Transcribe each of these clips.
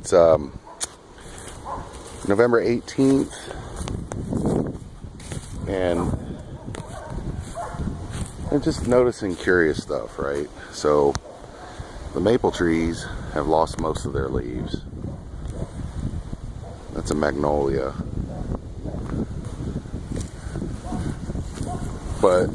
It's November 18th, and I'm just noticing curious stuff, right? So the maple trees have lost most of their leaves. That's a magnolia. But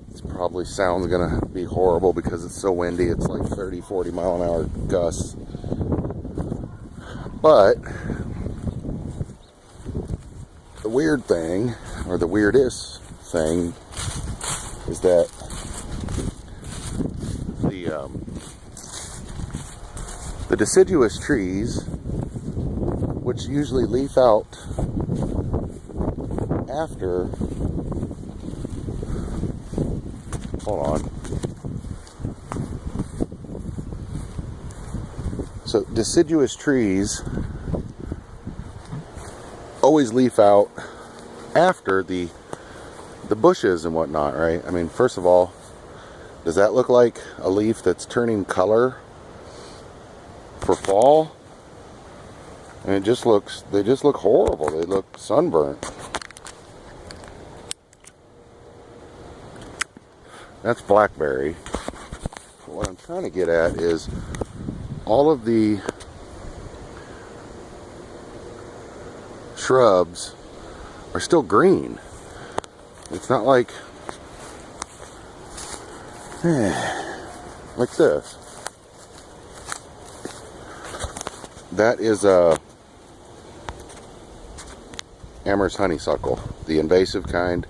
this probably sounds gonna be horrible because it's so windy. It's like 30-40 mile an hour gusts. But the weird thing, or the weirdest thing, is that the deciduous trees, which usually leaf out after, hold on. So deciduous trees always leaf out after the bushes and whatnot, right? I mean, first of all, does that look like a leaf that's turning color for fall? And they just look horrible. They look sunburnt. That's blackberry. What I'm trying to get at is all of the shrubs are still green. It's not like like this. That is Amherst honeysuckle, the invasive kind,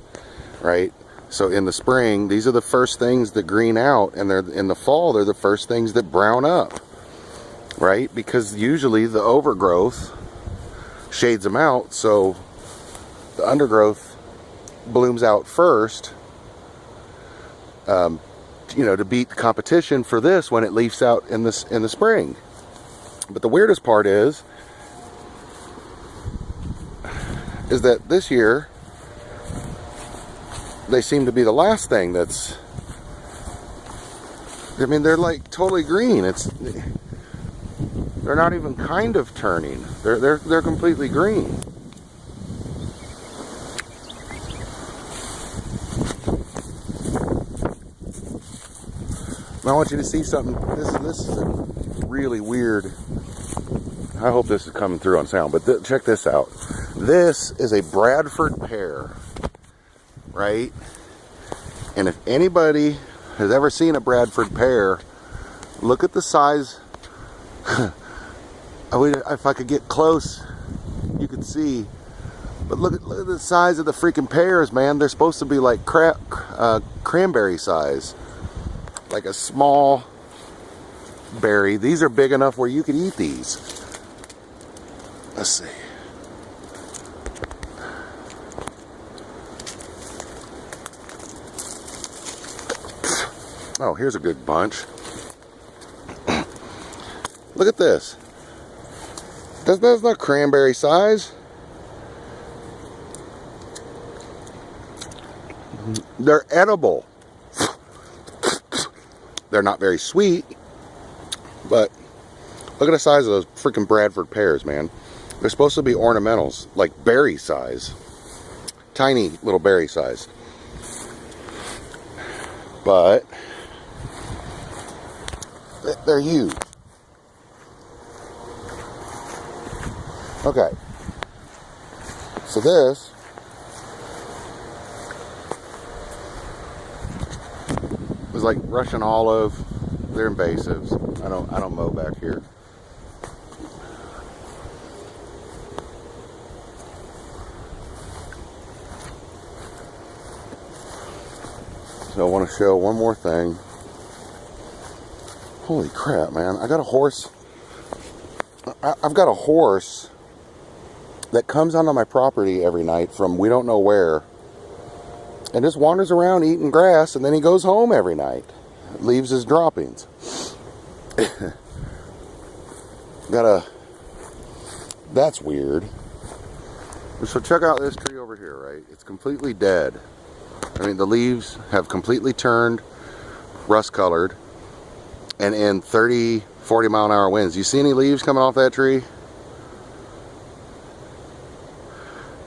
right? So in the spring, these are the first things that green out, and they're in the fall, they're the first things that brown up, right? Because usually the overgrowth shades them out, so the undergrowth blooms out first, you know, to beat the competition for this when it leaves out in the spring. But the weirdest part is that this year they seem to be the last thing that's, I mean, they're like totally green. They're not even kind of turning. They're completely green. I want you to see something. This is a really weird. I hope this is coming through on sound, but check this out. This is a Bradford pear, right? And if anybody has ever seen a Bradford pear, look at the size. If I could get close, you could see. But look at the size of the freaking pears, man. They're supposed to be like cranberry size. Like a small berry. These are big enough where you could eat these. Let's see. Oh, here's a good bunch. Look at this. That's not cranberry size. They're edible. They're not very sweet, but look at the size of those freaking Bradford pears, man. They're supposed to be ornamentals, like berry size. Tiny little berry size. But they're huge. Okay. So this is like Russian olive. They're invasives. I don't mow back here. So I want to show one more thing. Holy crap, man. I got a horse. I've got a horse that comes onto my property every night from we don't know where, and just wanders around eating grass, and then he goes home every night, leaves his droppings. That's weird. So check out this tree over here, right? It's completely dead. I mean, the leaves have completely turned rust colored, and in 30, 40 mile an hour winds. You see any leaves coming off that tree?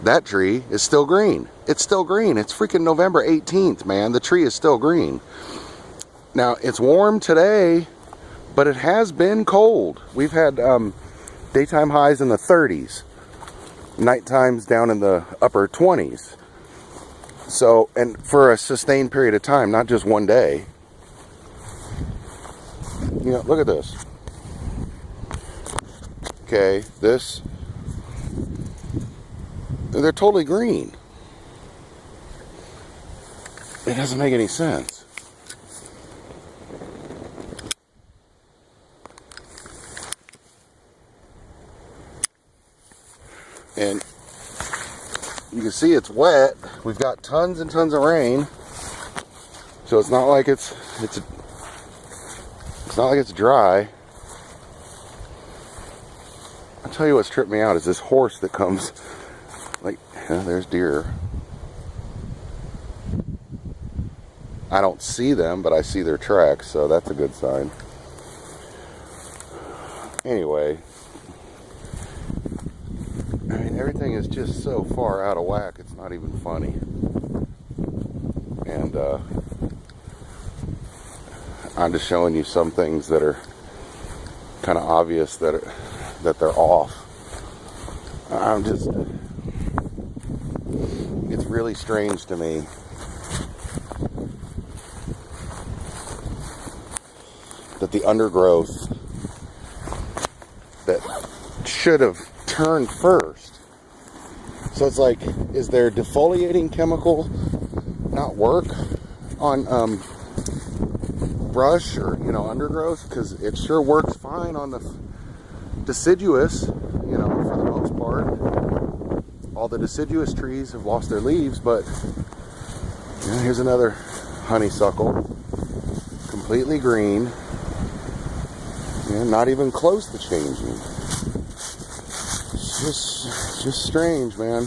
That tree is still green. It's still green. It's freaking November 18th, man. The tree is still green. Now, it's warm today, but it has been cold. We've had daytime highs in the 30s, night times down in the upper 20s. So, and for a sustained period of time, not just one day. You know, look at this. Okay, this, they're totally green. It doesn't make any sense. And you can see it's wet. We've got tons and tons of rain, so it's not like it's not like it's dry. I'll tell you what's tripped me out is this horse that comes. Like, there's deer. I don't see them, but I see their tracks, so that's a good sign. Anyway, I mean, everything is just so far out of whack, it's not even funny. And I'm just showing you some things that are kind of obvious that they're off. It's really strange to me that the undergrowth that should have turned first. So it's like, is their defoliating chemical not work on brush or, you know, undergrowth? Because it sure works fine on the deciduous, you know, for the most part. All the deciduous trees have lost their leaves, but you know, here's another honeysuckle, completely green, and not even close to changing. It's just strange, man.